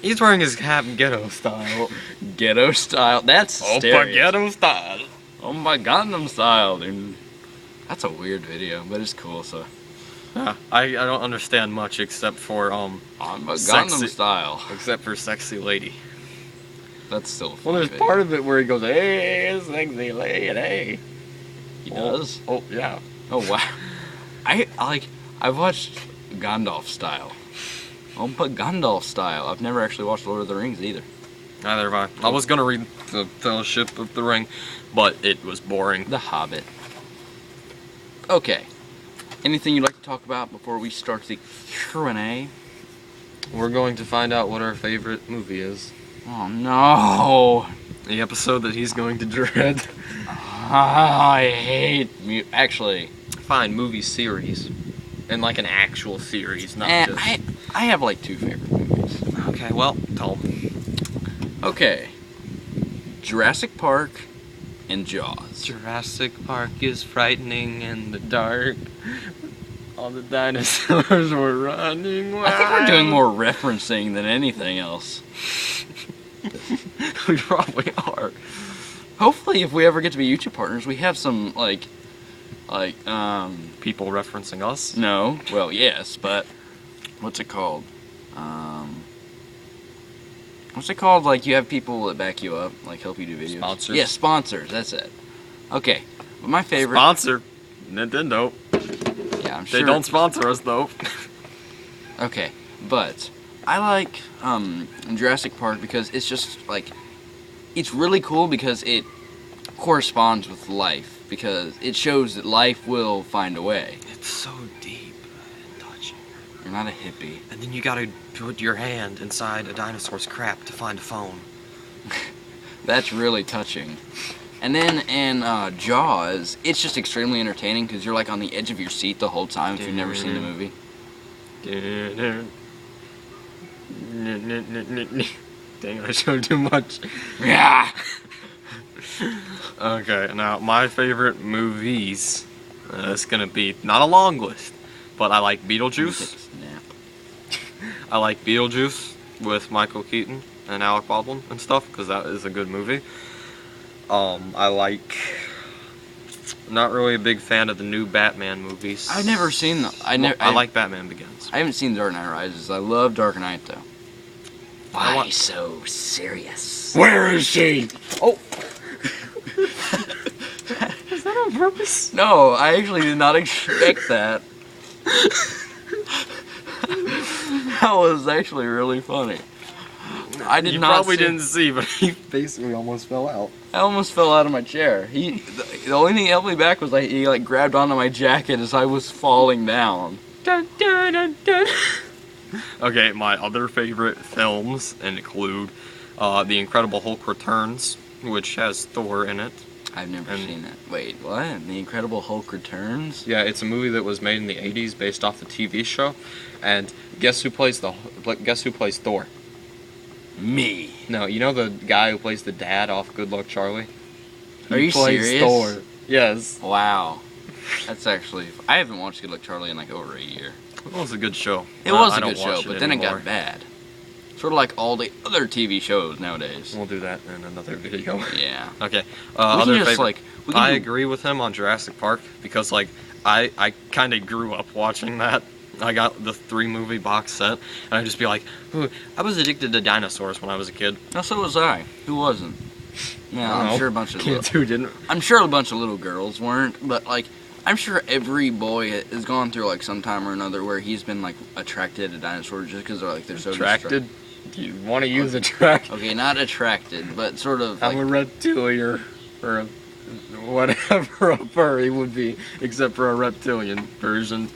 He's wearing his cap ghetto style. Ghetto style. That's Oppa ghetto style. Oh my Gangnam style, dude. That's a weird video, but it's cool. So I don't understand much except for I'm a Gangnam style. Except for sexy lady. That's still a Well, there's video. part of it where he goes, "Hey, sexy lady." He does. Oh yeah. Oh wow. I've watched Gandalf style. Oppa Gandalf style. I've never actually watched Lord of the Rings either. Neither have I. I was gonna read the Fellowship of the Ring, but it was boring. The Hobbit. Okay. Anything you'd like to talk about before we start the Q&A? We're going to find out what our favorite movie is. Oh no. The episode that he's going to dread. I hate actually. Fine, movie series. And like an actual series, not just... I have like 2 favorite movies. Okay, well, tell them. Okay. Jurassic Park and Jaws. Jurassic Park is frightening in the dark. All the dinosaurs were running wild. I think we're doing more referencing than anything else. We probably are. Hopefully, if we ever get to be YouTube partners, we have some People referencing us? No. Well, yes, but what's it called? What's it called? Like you have people that back you up, like help you do videos. Sponsors? Yeah, sponsors. That's it. Okay, but my favorite. Sponsor. Nintendo. Yeah, I'm sure. They don't sponsor us though. Okay, but I like Jurassic Park because it's just like it's really cool because it corresponds with life because it shows that life will find a way. It's so deep and touching. You're not a hippie. And then you gotta put your hand inside a dinosaur's crap to find a phone. That's really touching. And then in Jaws, it's just extremely entertaining because you're like on the edge of your seat the whole time if you've never seen the movie. Dang, I showed too much. Yeah. Okay, now my favorite movies. It's gonna be not a long list, but I like Beetlejuice. I like Beetlejuice with Michael Keaton and Alec Baldwin and stuff because that is a good movie. I like. Not really a big fan of the new Batman movies. I've never seen them. I like Batman Begins. I haven't seen Dark Knight Rises. I love Dark Knight though. Why so serious? Where is she? Oh. Is that on purpose? No, I actually did not expect that. That was actually really funny. I did you not. Probably didn't see, but he basically almost fell out. I almost fell out of my chair. The only thing that held me back was like he like grabbed onto my jacket as I was falling down. Dun, dun, dun, dun. Okay, my other favorite films include The Incredible Hulk Returns, which has Thor in it. I've never seen that. Wait, what? The Incredible Hulk Returns? Yeah, it's a movie that was made in the 80s based off the TV show. And guess who plays Thor? Me. No, you know the guy who plays the dad off Good Luck Charlie? Are you plays serious? Thor. Yes. Wow. That's actually... I haven't watched Good Luck Charlie in like over a year. It was a good show. It was I a don't good show, watch but then anymore. it got bad. Sort of like all the other TV shows nowadays. We'll do that in another video. Yeah. Okay. We can Other just favorite. like... We can I do- agree with him on Jurassic Park because like I kind of grew up watching that. I got the 3-movie box set, and I'd just be like, "Ooh, I was addicted to dinosaurs when I was a kid." No, so was I. Who wasn't? Yeah, I don't I'm know. sure a bunch of Kids who didn't. I'm sure a bunch of little girls weren't, but like I'm sure every boy has gone through like some time or another where he's been like attracted to dinosaurs just because they're so Attracted? Do you want to use attract? Okay, not attracted, but sort of like I'm a reptilian, or a, whatever a furry would be, except for a reptilian version.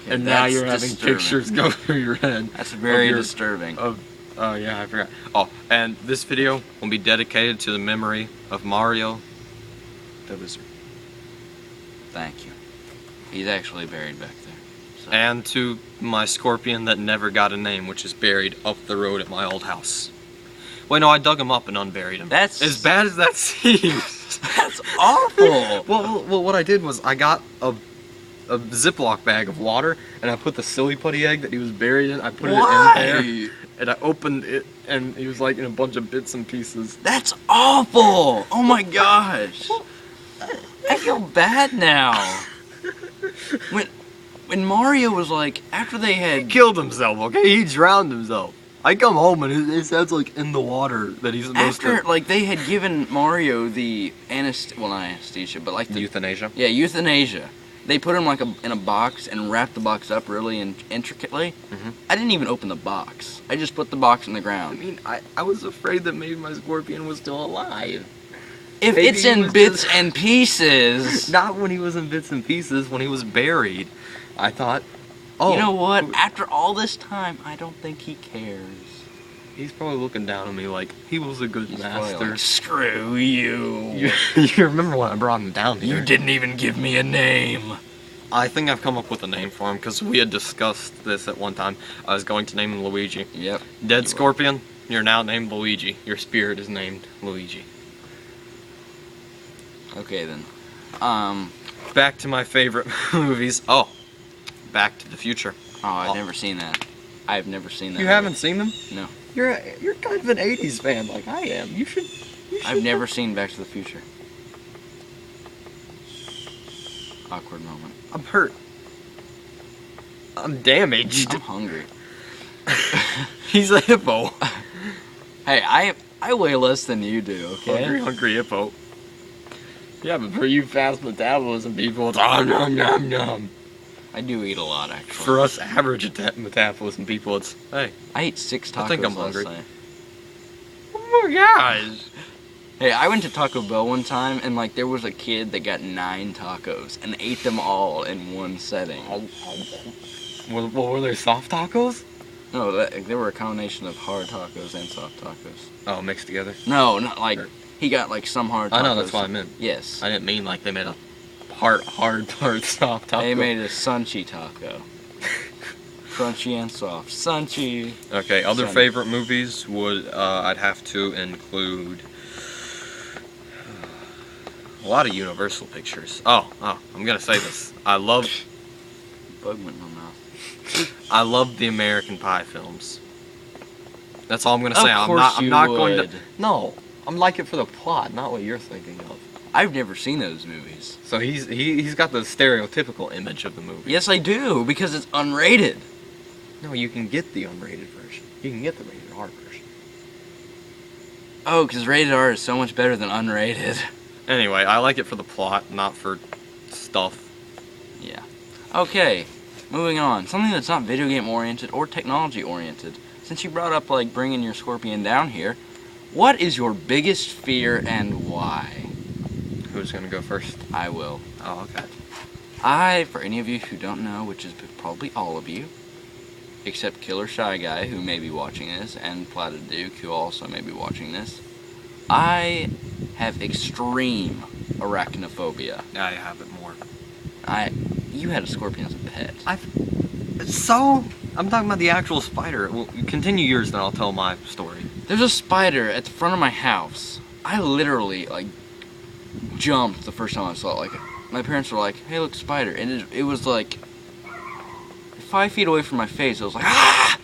okay, And now that's you're having disturbing. pictures go through your head. That's very your- disturbing. Oh yeah, I forgot. Oh, and this video will be dedicated to the memory of Mario the Wizard. Thank you. He's actually buried back there. So. And to my scorpion that never got a name, which is buried up the road at my old house. Wait, no, I dug him up and unburied him. That's as bad as that seems. That's awful. Well, what I did was I got a Ziploc bag of water, and I put the silly putty egg that he was buried in. I put Why? it in there, and I opened it, and he was like in a bunch of bits and pieces. That's awful! Oh my gosh! I feel bad now. When Mario was like, after they He had... killed himself, okay? He drowned himself. I come home and his head's like in the water that he's supposed After, to... like, they had given Mario the well, not anesthesia, but like the... Euthanasia? Yeah, euthanasia. They put him like in a box and wrapped the box up really intricately. Mhm. I didn't even open the box. I just put the box in the I ground. mean, I was afraid that maybe my scorpion was still alive. If Maybe it's he in was bits just- and pieces... Not when he was in bits and pieces, when he was buried. I thought, oh... You know what? After all this time, I don't think he cares. He's probably looking down at me like, he was a good He's probably master. like, screw you. You remember when I brought him down here? You didn't even give me a name. I think I've come up with a name for him, because we had discussed this at one time. I was going to name him Luigi. Yep. Dead Scorpion, you're now named Luigi. Your spirit is named Luigi. Okay then. Back to my favorite movies. Oh, Back to the Future. Oh, I've never seen that. I've never seen that. You haven't seen them? No. You're kind of an 80s fan like I am. You should I've never seen Back to the Future. Awkward moment. I'm hurt. I'm damaged. I'm hungry. He's a hippo. Hey, I weigh less than you do, okay? Hungry hippo. Yeah, but for you fast metabolism people, it's nom nom nom. I do eat a lot, actually. For us average metabolism people, it's, hey, I ate 6 tacos I think I'm last hungry. night. oh my gosh. Hey, I went to Taco Bell one time, and like there was a kid that got 9 tacos and ate them all in one setting. Were they soft tacos? No, they were a combination of hard tacos and soft tacos. Oh, mixed together? No, not like he got like some hard tacos. I know, that's what I meant. Yes. I didn't mean like they made a hard, soft taco. They made a sunchy taco. Crunchy and soft. Sunchy. Okay, other Sunny. favorite movies would, I'd have to include a lot of Universal pictures. Oh, I'm gonna say this. I love Bug went in my mouth. the American Pie films. That's all I'm gonna Of say. course I'm you not going to. would. No, I'm like it for the plot, not what you're thinking of. I've never seen those movies. So he's got the stereotypical image of the movie. Yes, I do, because it's unrated. No, you can get the unrated version. You can get the rated R version. Oh, because rated R is so much better than unrated. Anyway, I like it for the plot, not for stuff. Yeah. Okay, moving on. Something that's not video game oriented or technology oriented. Since you brought up like bringing your scorpion down here, what is your biggest fear and why? Who's gonna go first? I will. Oh, okay. For any of you who don't know, which is probably all of you, except Killer Shy Guy, who may be watching this, and Platted Duke, who also may be watching this, I have extreme arachnophobia. I have it more. You had a scorpion as a pet. I'm talking about the actual spider. Well, continue yours, then I'll tell my story. There's a spider at the front of my house. I literally, like, jumped the first time I saw it. Like, my parents were like, hey, look, spider. And it was, like, 5 feet away from my face. I was like, ah!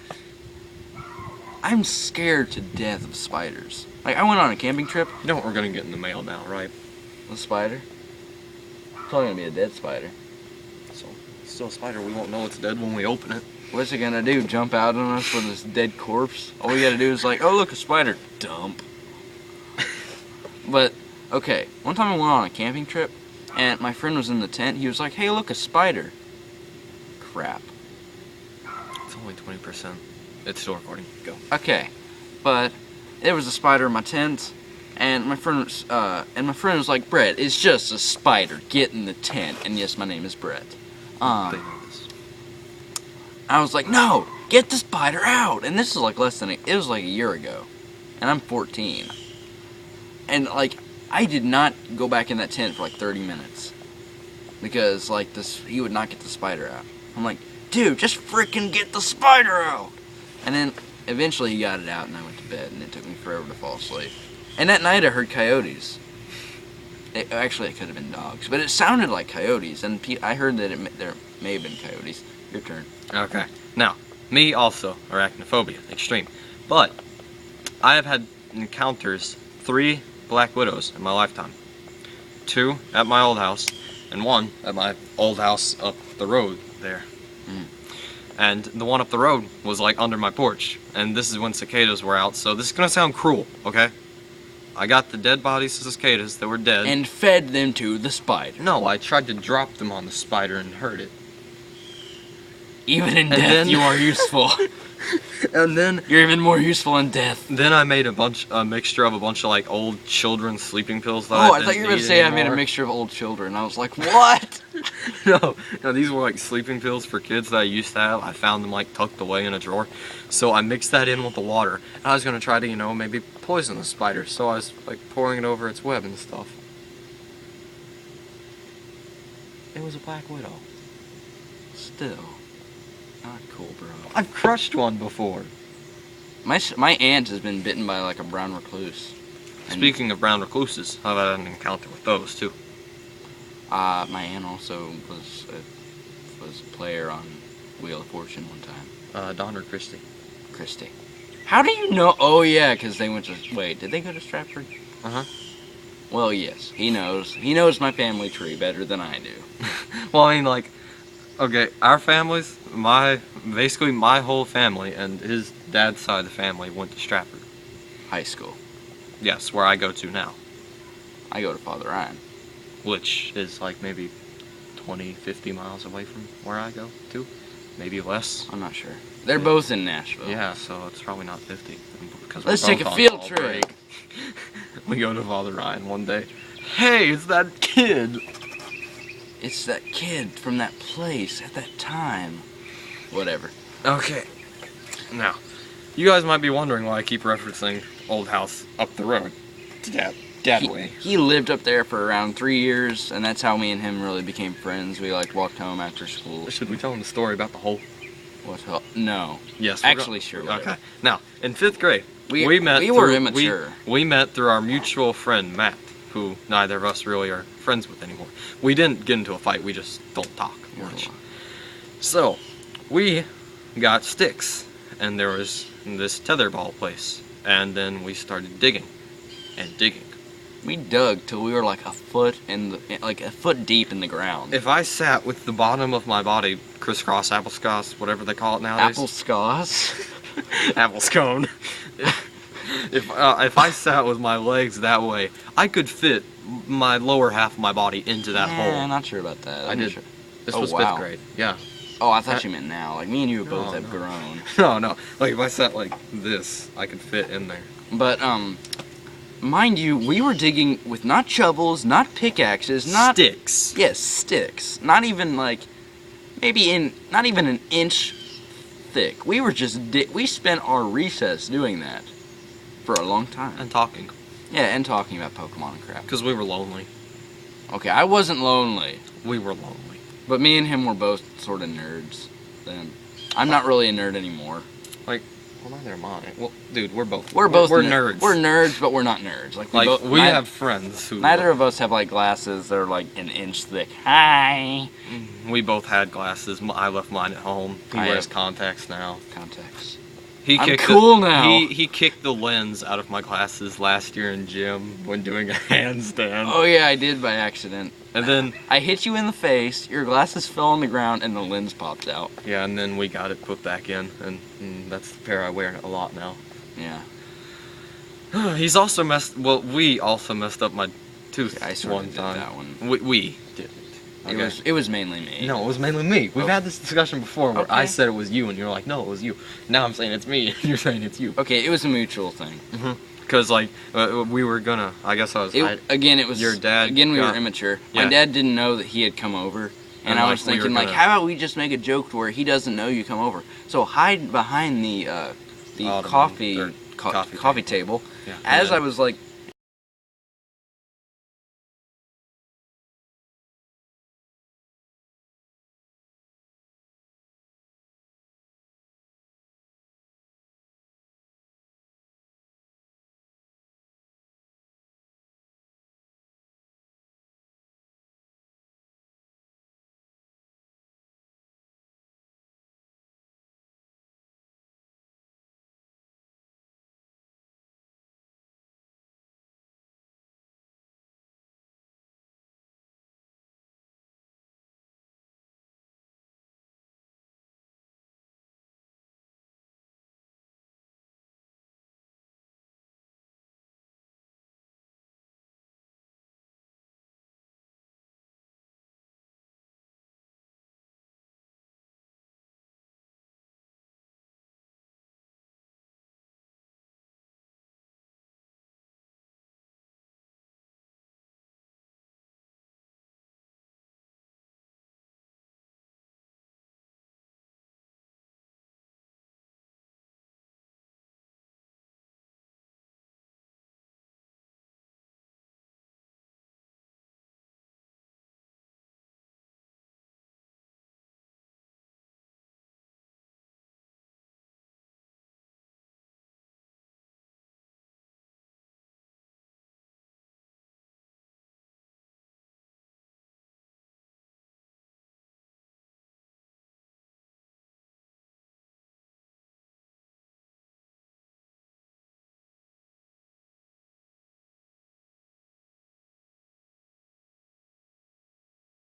I'm scared to death of spiders. Like, I went on a camping trip. You know what we're gonna get in the mail now, right? A spider? It's probably gonna be a dead spider. So, it's still a spider. We won't know it's dead when we open it. What's it gonna do? Jump out on us with this dead corpse? All we gotta do is like, oh look, a spider. Dump. But, okay, one time I went on a camping trip, and my friend was in the tent. He was like, hey look, a spider. Crap. It's only 20%. It's still recording. Go. Okay, but there was a spider in my tent, and my friend was like, Brett, it's just a spider. Get in the tent. And yes, my name is Brett. They know this. I was like, no, get the spider out. And this is like it was like a year ago. And I'm 14. And like, I did not go back in that tent for like 30 minutes. Because like he would not get the spider out. I'm like, dude, just freaking get the spider out. And then eventually he got it out and I went to bed and it took me forever to fall asleep. And that night I heard coyotes. Actually, it could have been dogs, but it sounded like coyotes, and I heard that there may have been coyotes. Your turn. Okay. Now, me also, arachnophobia, extreme. But I have had encounters 3 black widows in my lifetime. 2 at my old house, and 1 at my old house up the road there. And the one up the road was like under my porch, and this is when cicadas were out, so this is gonna sound cruel, okay? I got the dead bodies of cicadas that were dead. And fed them to the spider. No, I tried to drop them on the spider and hurt it. Even in death, you are useful. And then You're even more useful in death. Then I made a mixture of a bunch of like old children's sleeping pills that I thought you were going to say I made a mixture of old children. I was like, what? No, these were like sleeping pills for kids that I used to have. I found them like tucked away in a drawer. So I mixed that in with the water. And I was going to try to, maybe poison the spider. So I was like pouring it over its web and stuff. It was a black widow. Still. Not cool, bro. I've crushed one before. My aunt has been bitten by like a brown recluse. Speaking of brown recluses, I've had an encounter with those too. My aunt also was a player on Wheel of Fortune one time. Don or Christy? Christy. How do you know? Oh yeah, because they went to. Wait, did they go to Stratford? Well, yes. He knows. He knows my family tree better than I do. Well, I mean, like, okay, our families, basically my whole family and his dad's side of the family went to Stratford. High school. Yes, where I go to now. I go to Father Ryan. Which is like maybe 20, 50 miles away from where I go to. Maybe less. I'm not sure. They're both in Nashville. Yeah, so it's probably not 50. Because Let's take a field trip. We go to Father Ryan one day. Hey, it's that kid. It's that kid from that place at that time. Whatever. Okay. Now, you guys might be wondering why I keep referencing old house up the road to Dad way. He lived up there for around 3 years, and that's how me and him really became friends. We like walked home after school. Should we tell him the story about the hole? What hell? No. Yes. Actually, sure. Whatever. Okay. Now, in 5th grade, we were immature. We met through our mutual friend Matt, who neither of us really are friends with anymore. We didn't get into a fight. We just don't talk much. So, we got sticks, and there was this tetherball place, and then we started digging and digging. We dug till we were like a foot deep in the ground. If I sat with the bottom of my body crisscross applescotch, whatever they call it nowadays. Applescotch? Apple scone. If I sat with my legs that way, I could fit my lower half of my body into that hole. I'm not sure about that. I did. Sure. This was 5th grade. Yeah. Oh, I thought you meant now. Like, me and you both have grown. No. Like, if I sat like this, I could fit in there. But, mind you, we were digging with not shovels, not pickaxes, not... Sticks. Yes, sticks. Not even, like, not even an inch thick. We were just... we spent our recess doing that for a long time. And talking. Yeah, and talking about Pokemon and crap. Because we were lonely. Okay, I wasn't lonely. We were lonely. But me and him were both sort of nerds then. I'm not really a nerd anymore. Like, well, neither am I. Well, dude, we're nerds. We're nerds, but we're not nerds. Like we have friends who... Neither of us have, like, glasses that are, like, an inch thick. Hi! We both had glasses. I left mine at home. He wears contacts now. Contacts. I'm cool now. He kicked the lens out of my glasses last year in gym when doing a handstand. Oh yeah, I did by accident. And then I hit you in the face, your glasses fell on the ground, and the lens popped out. Yeah, and then we got it put back in, and that's the pair I wear a lot now. Yeah. He's also we also messed up my tooth one did time. That one. We did it. Okay. It was mainly me. No, it was mainly me. We've had this discussion before where I said it was you, and you're like, no, it was you. Now I'm saying it's me, and you're saying it's you. Okay, it was a mutual thing. Because, like, we were gonna, I guess I was... Again, it was... Your dad... Again, we were immature. Yeah. My dad didn't know that he had come over, and I was thinking, like, how about we just make a joke to where he doesn't know you come over? So hide behind the coffee table. Yeah. As I was, like,